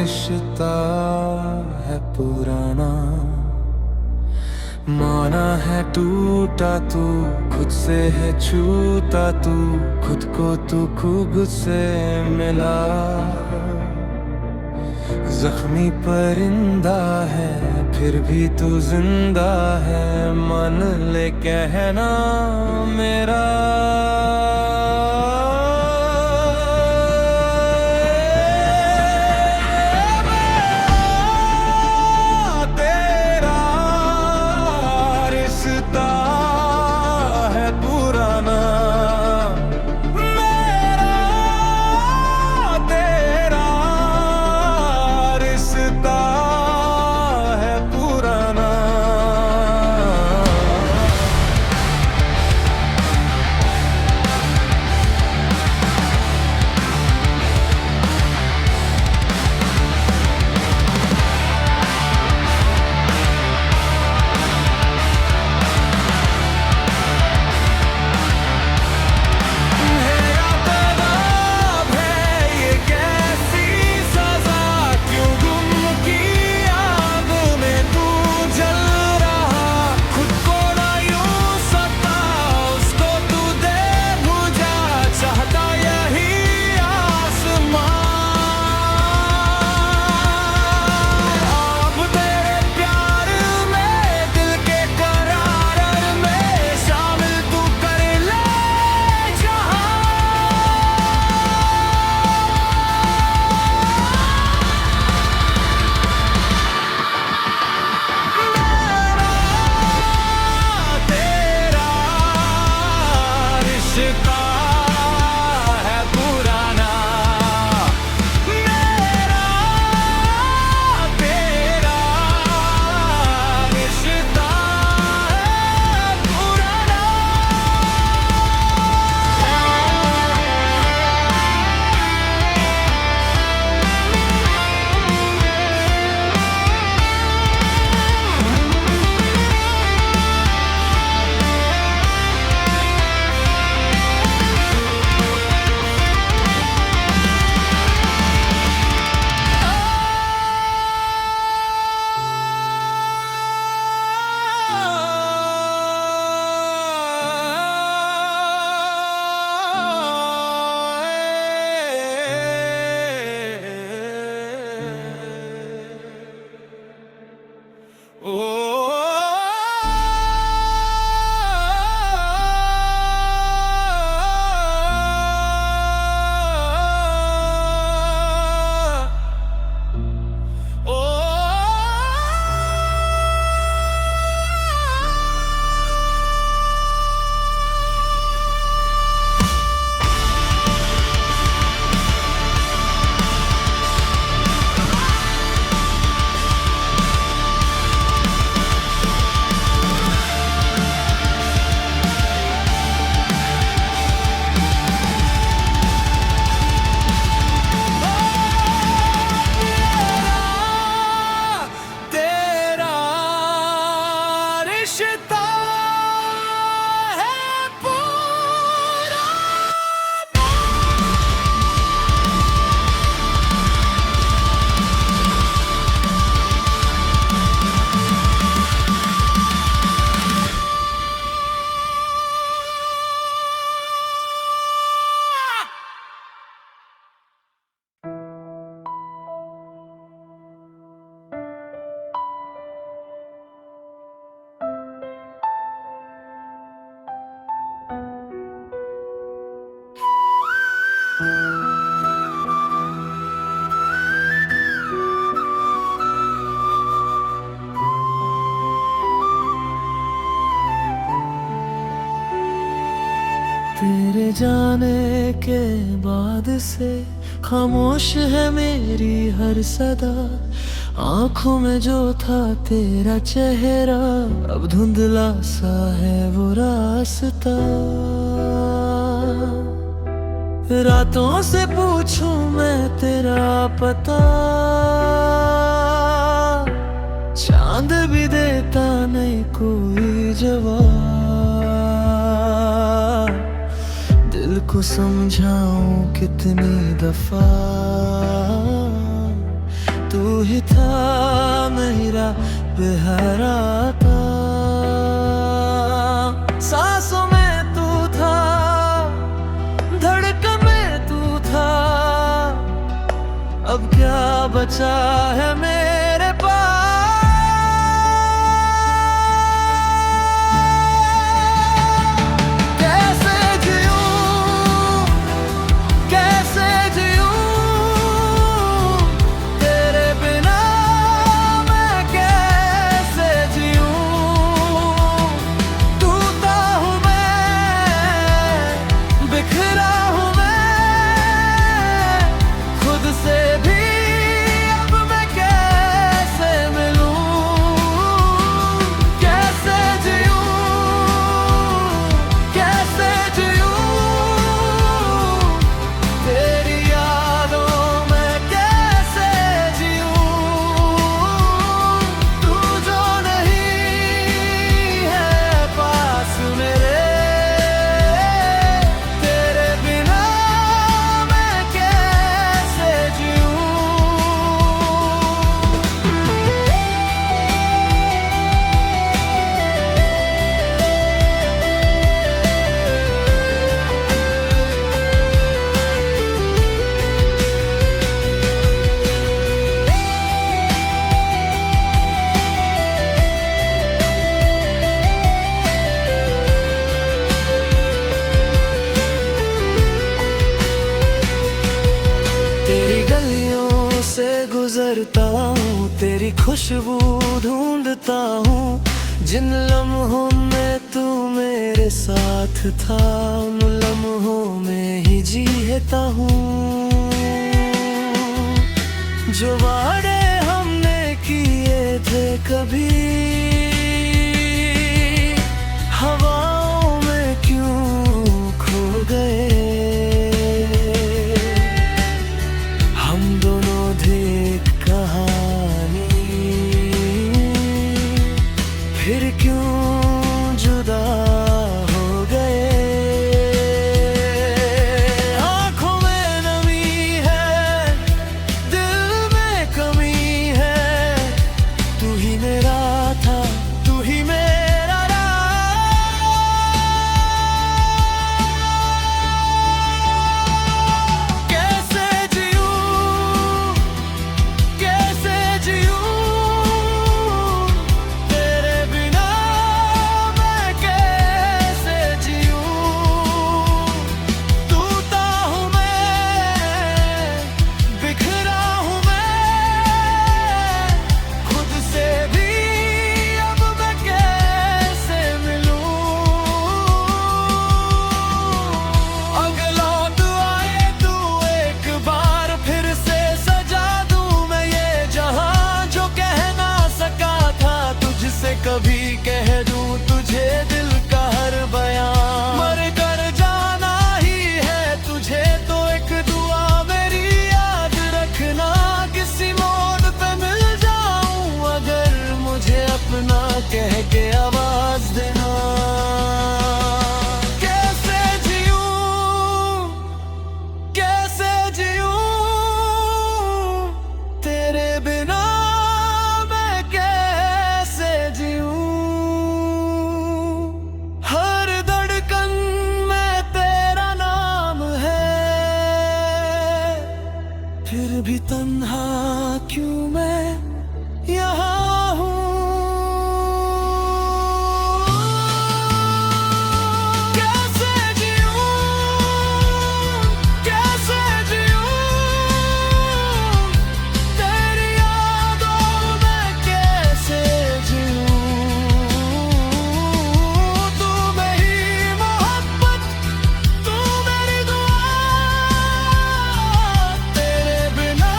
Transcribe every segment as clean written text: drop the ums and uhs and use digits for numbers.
रिश्ता है पुराना, माना है टूटा तू खुद से है छूटा, तू खुद को तू खूब से मिला। जख्मी परिंदा है फिर भी तू जिंदा है, मन ले कहना मेरा। तेरा रिश्ता है पुराना, मेरा तेरा रिश्ता है पुराना। तेरे जाने के बाद से खामोश है मेरी हर सदा, आंखों में जो था तेरा चेहरा अब धुंधला सा है वो रास्ता। रातों से पूछूं मैं तेरा पता, चांद भी देता नहीं कोई जवाब। दिल को समझाऊं कितनी दफा, तू ही था मेरा बेहराता, सांसों में तू था, धड़कन में तू था, अब क्या बचा है मेरे पास। गुजरता हूँ, तेरी खुशबू ढूंढता हूँ, जिन लम्हों में तू मेरे साथ था, उन लम्हों में ही जीता हूँ। जो वादे हमने किए थे कभी हवाओं में क्यों खो गए, हम दोनों थे कहानी, फिर क्यों जुदा हो गए। आँखों में नमी है, दिल में कमी है, तू ही मेरा था, तू ही मेरा रहा। कैसे जीऊं, कैसे जीऊं, तेरे बिना मैं कैसे जीऊं। टूटा हूँ मैं, बिखरा हूँ मैं, खुद से भी अब मैं कैसे मिलूं। अगला तू आए तू एक बार फिर से सजा दूं मैं ये जहां, जो कह ना सका था तुझसे कभी कह दूं तुझे दिल का हर बयां। मर कर जाना ही है तुझे तो एक दुआ मेरी याद रखना, किसी मोड़ पे मिल जाऊं अगर मुझे अपना कह के आवाज देना। कैसे जीऊं, कैसे जीऊं, तेरे बिना मैं कैसे जीऊं। हर धड़कन में तेरा नाम है, फिर भी तन्हा क्यों मैं यहाँ हूँ। कैसे जीऊं, कैसे जीऊं, तेरी यादों में कैसे जीऊं। तू मेरी मोहब्बत, तू मेरी दुआ, तेरे बिना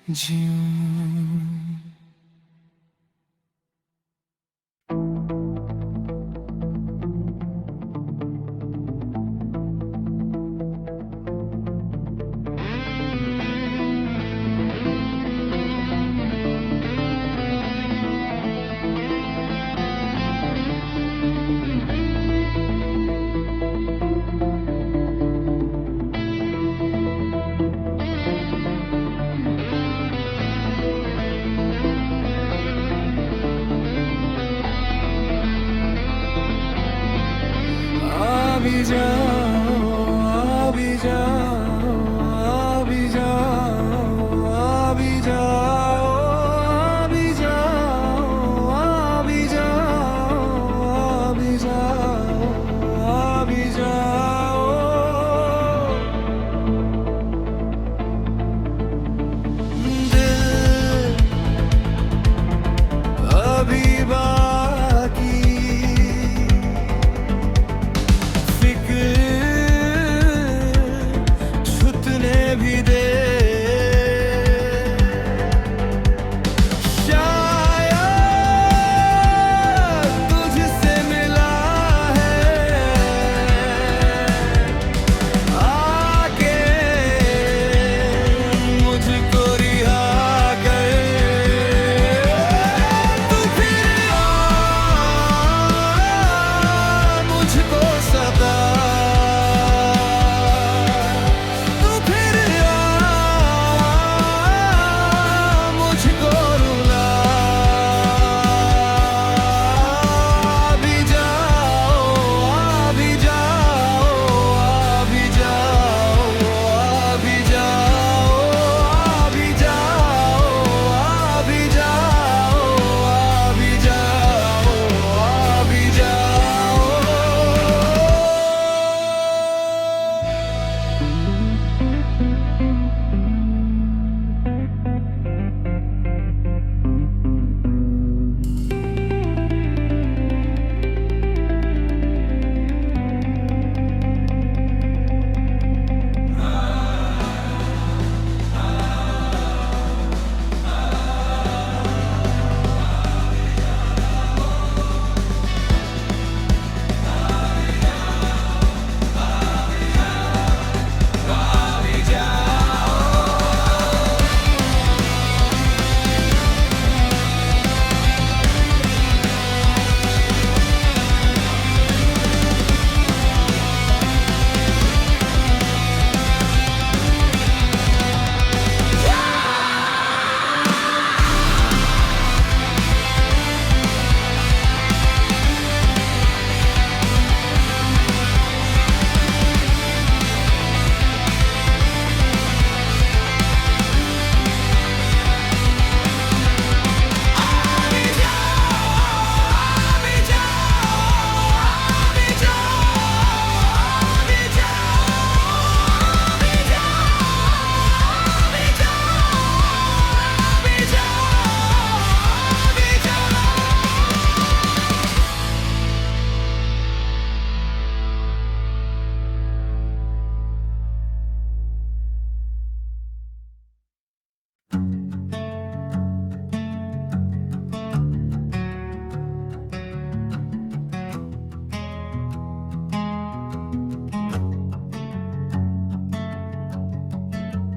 जीऊं। भी जाओ, आ भी जाओ, आ भी जाओ, आ भी जाओ, आ भी जाओ, आ भी जाओ, आ भी जाओ, आ भी जाओ। दिल अभी बाकी, छुटने भी दे। शायद तुझसे मिला है आके मुझको रिहा कर। तू फिर आ मुझको सता,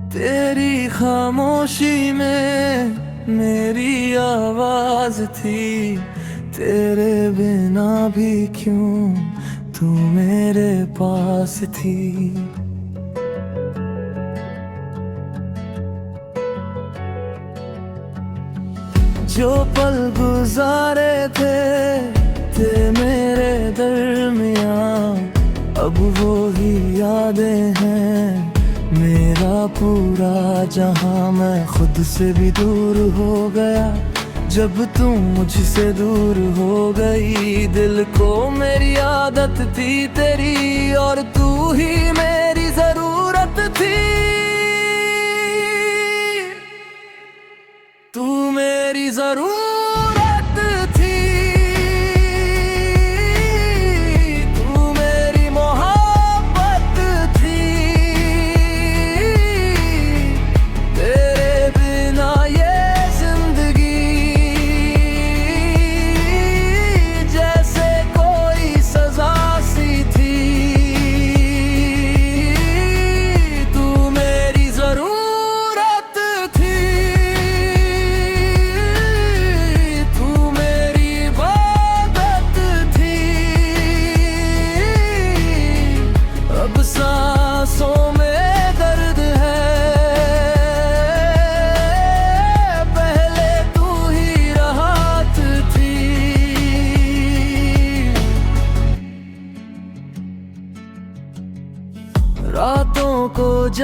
तेरी खामोशी में मेरी आवाज थी, तेरे बिना भी क्यों तू मेरे पास थी। जो पल गुजारे थे मेरे दरमियाँ, अब वो ही यादें हैं मेरा पूरा जहां। मैं खुद से भी दूर हो गया जब तू मुझसे दूर हो गई। दिल को मेरी आदत थी तेरी, और तू ही मेरी जरूरत थी। तू मेरी जरूरत थी, तू मेरी मोहब्बत थी। तेरे बिना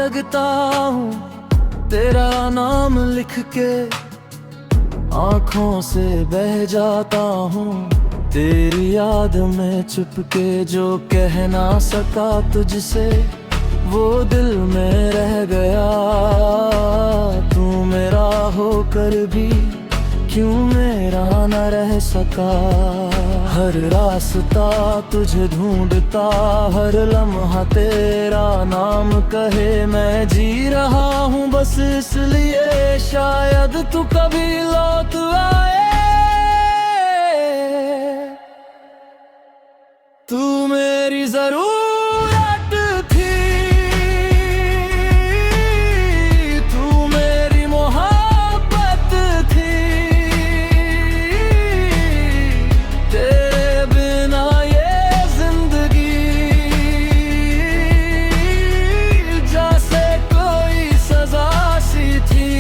जगता हूँ तेरा नाम लिख के, आंखों से बह जाता हूँ तेरी याद में चुपके। जो कह ना सका तुझसे वो दिल में रह गया, तू मेरा होकर भी क्यों मेरा न रह सका। हर रास्ता तुझे ढूंढता, हर लम्हा तेरा नाम कहे, मैं जी रहा हूँ बस इसलिए शायद तू कभी लौट आए। तू मेरी जरूरत थी, तू मेरी मोहब्बत थी, तेरे बिना ये जिंदगी जैसे कोई सजा सी थी।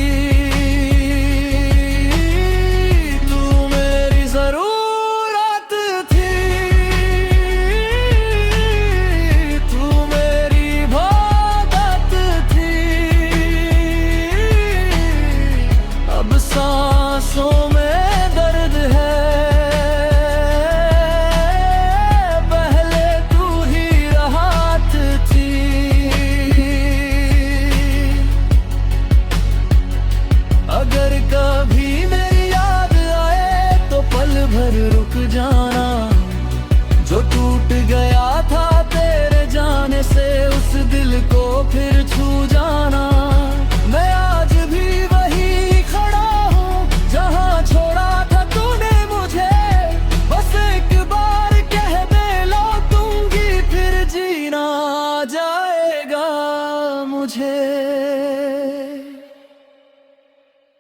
तू मेरी जरूरत थी, तू मेरी मोहब्बत थी। अब सांसों में दर्द है, पहले तू ही राहत थी। अगर कभी मेरी याद आए तो पल भर रुक जाना, जो टूट गया था तेरे जाने से उस दिल को फिर छू जाना। मैं आज भी वही खड़ा हूँ जहाँ छोड़ा था तूने मुझे, बस एक बार कह दे लौटूंगी फिर जीना आ जाएगा मुझे।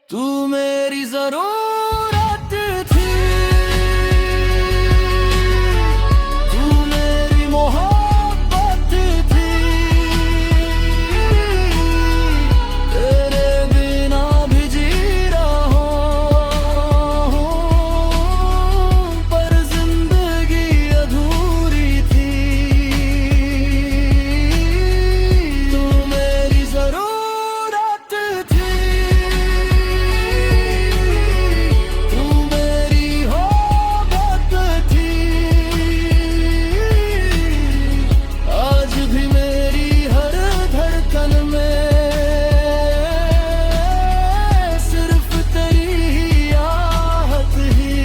तू मेरी जरूरत थी, तू मेरी मोहब्बत थी, तेरे बिना भी जी रहा हूँ, पर जिंदगी अधूरी थी। तू मेरी जरूरत थी, तू मेरी मोहब्बत थी। आज भी मेरी हर धड़कन में सिर्फ तेरी आहट ही,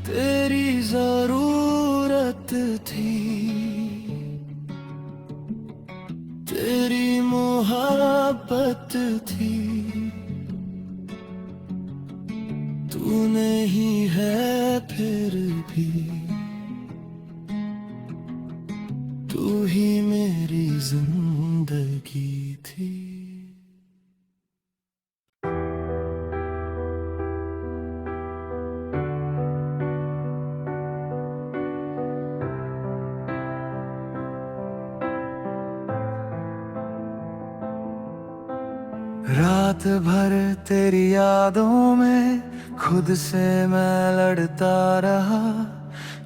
तेरी जरूरत थी, तेरी मोहब्बत थी। तू नहीं है फिर भी, तू ही मेरी जिंदगी थी। रात भर तेरी यादों में खुद से मैं लड़ता रहा,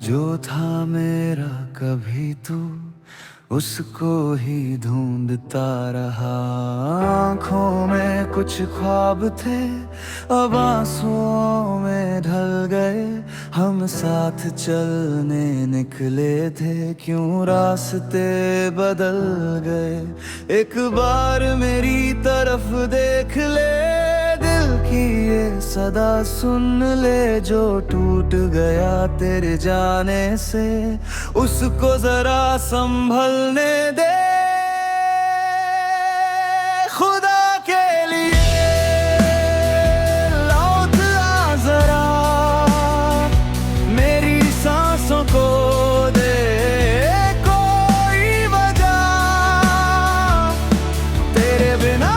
जो था मेरा कभी तू उसको ही ढूंढता रहा। आँखों में कुछ ख्वाब थे अब आंसुओं में ढल गए, हम साथ चलने निकले थे क्यों रास्ते बदल गए। एक बार मेरी तरफ देख ले, दिल की ये सदा सुन ले, जो टूट गया तेरे जाने से उसको जरा संभलने दे। खुदा के लिए लौट आ जरा, मेरी सांसों को दे कोई वजह, तेरे बिना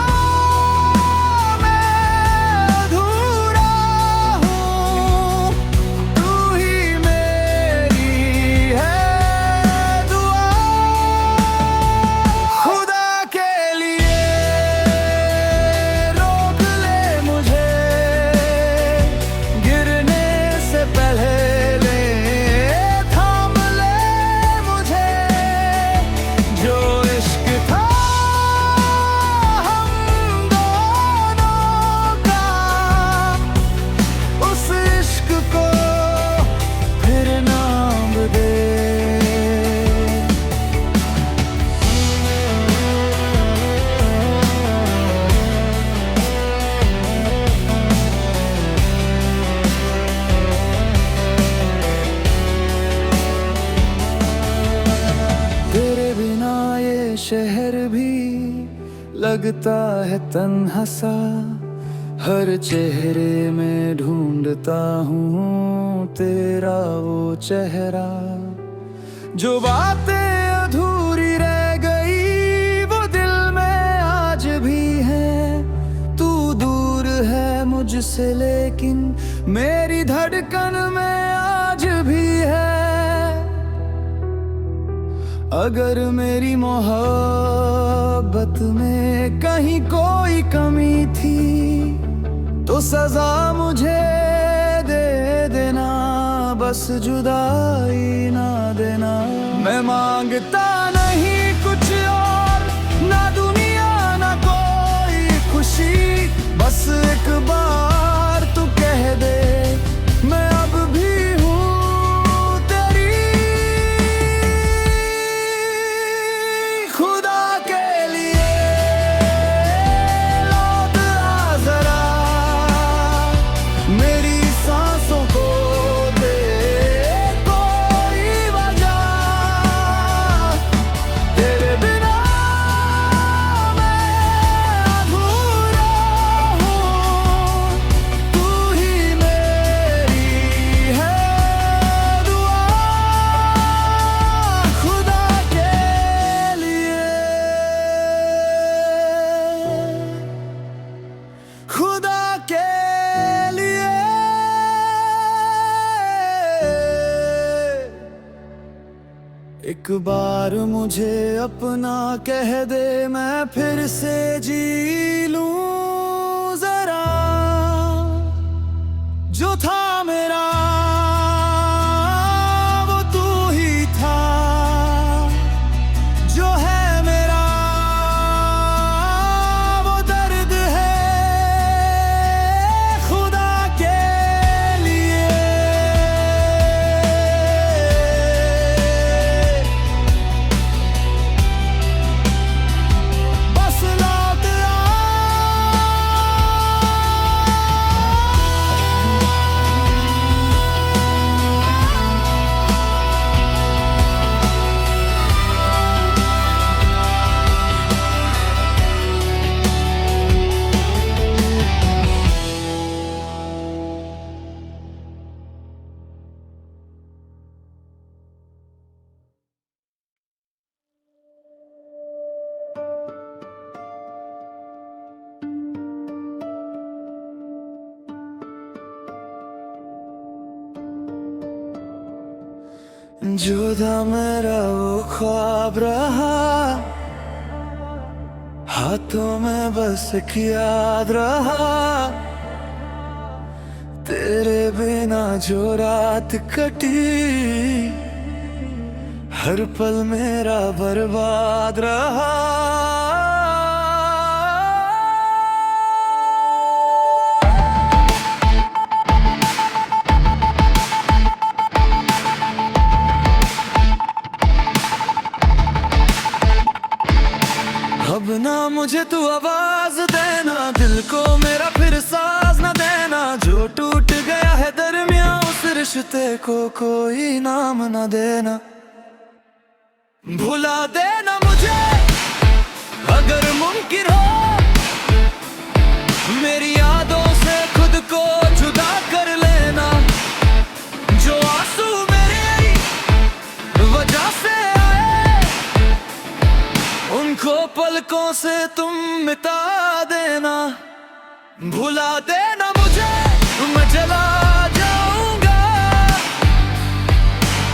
लगता है तन्हा सा, हर चेहरे में ढूंढता हूँ तेरा वो चेहरा। जो बातें अधूरी रह गई वो दिल में आज भी है। तू दूर है मुझसे लेकिन मेरी धड़कन में आज भी है। अगर मेरी मोहब्बत में कहीं कोई कमी थी तो सजा मुझे दे देना, बस जुदाई ना देना। मैं मांगता नहीं कुछ और, ना दुनिया ना कोई खुशी, बस एक बार तू कह दे मैं अब भी हूँ तेरी। खुदा के लिए लौट आ जरा, मेरी सांसों को दे कोई वजह। तेरे बिना मैं अधूरा हूँ, तू ही मेरी है दुआ। खुदा के लिए, खुदा के लिए। एक बार मुझे अपना कह दे, मैं फिर से जी लूं जरा। जो था मेरा वो तू ही था, जो है मेरा वो दर्द है। खुदा के लिए बस लौट आ। जो था मेरा वो ख्वाब रहा, हाथों में बस एक याद रहा। तेरे बिना जो रात कटी, हर पल मेरा बर्बाद रहा। अब ना मुझे तू आवाज देना, दिल को मेरा फिर साज ना देना। जो टूट गया है दरमियां उस रिश्ते को कोई नाम ना देना। भुला देना मुझे अगर मुमकिन हो, मेरी यादों से खुद को जुदा कर लेना। जो आंसू मेरी वजह से उनको पलकों से तुम मिटा देना। भुला देना मुझे, मैं चला जाऊंगा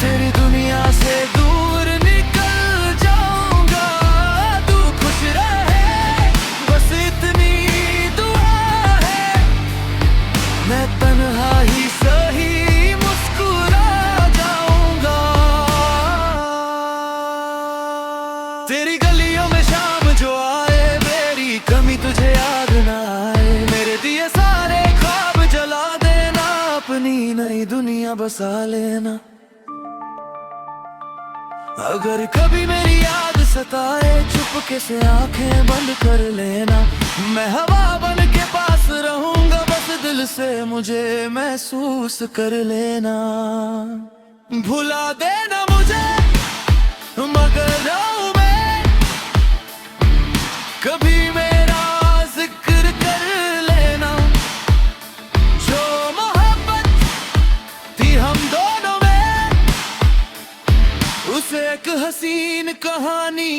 तेरी दुनिया से दूर निकल जाऊंगा। तू खुश रहे बस इतनी दुआ है, मैं तन्हा ही सही मुस्कुरा जाऊंगा। तेरी गलियों में शाम जो आए, मेरी कमी तुझे याद ना आए। मेरे दिए सारे ख्वाब जला देना, अपनी नई दुनिया बसा लेना। अगर कभी मेरी याद सताए, चुपके से आंखें बंद कर लेना। मैं हवा बन के पास रहूंगा, बस दिल से मुझे महसूस कर लेना। भुला देना मुझे मगर रहूं मैं कभी मैं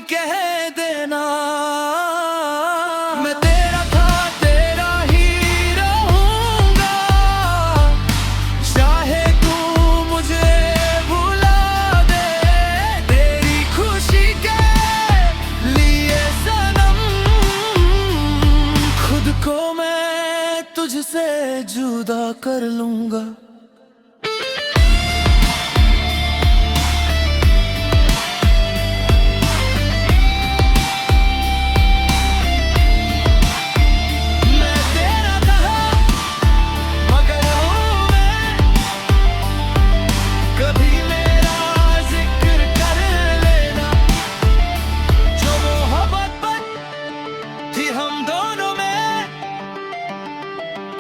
कह देना। मैं तेरा था, तेरा ही रहूंगा, चाहे तू मुझे भुला दे। तेरी खुशी के लिए सनम, खुद को मैं तुझसे जुदा कर लूंगा।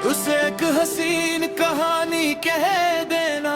उसे एक हसीन कहानी कह देना।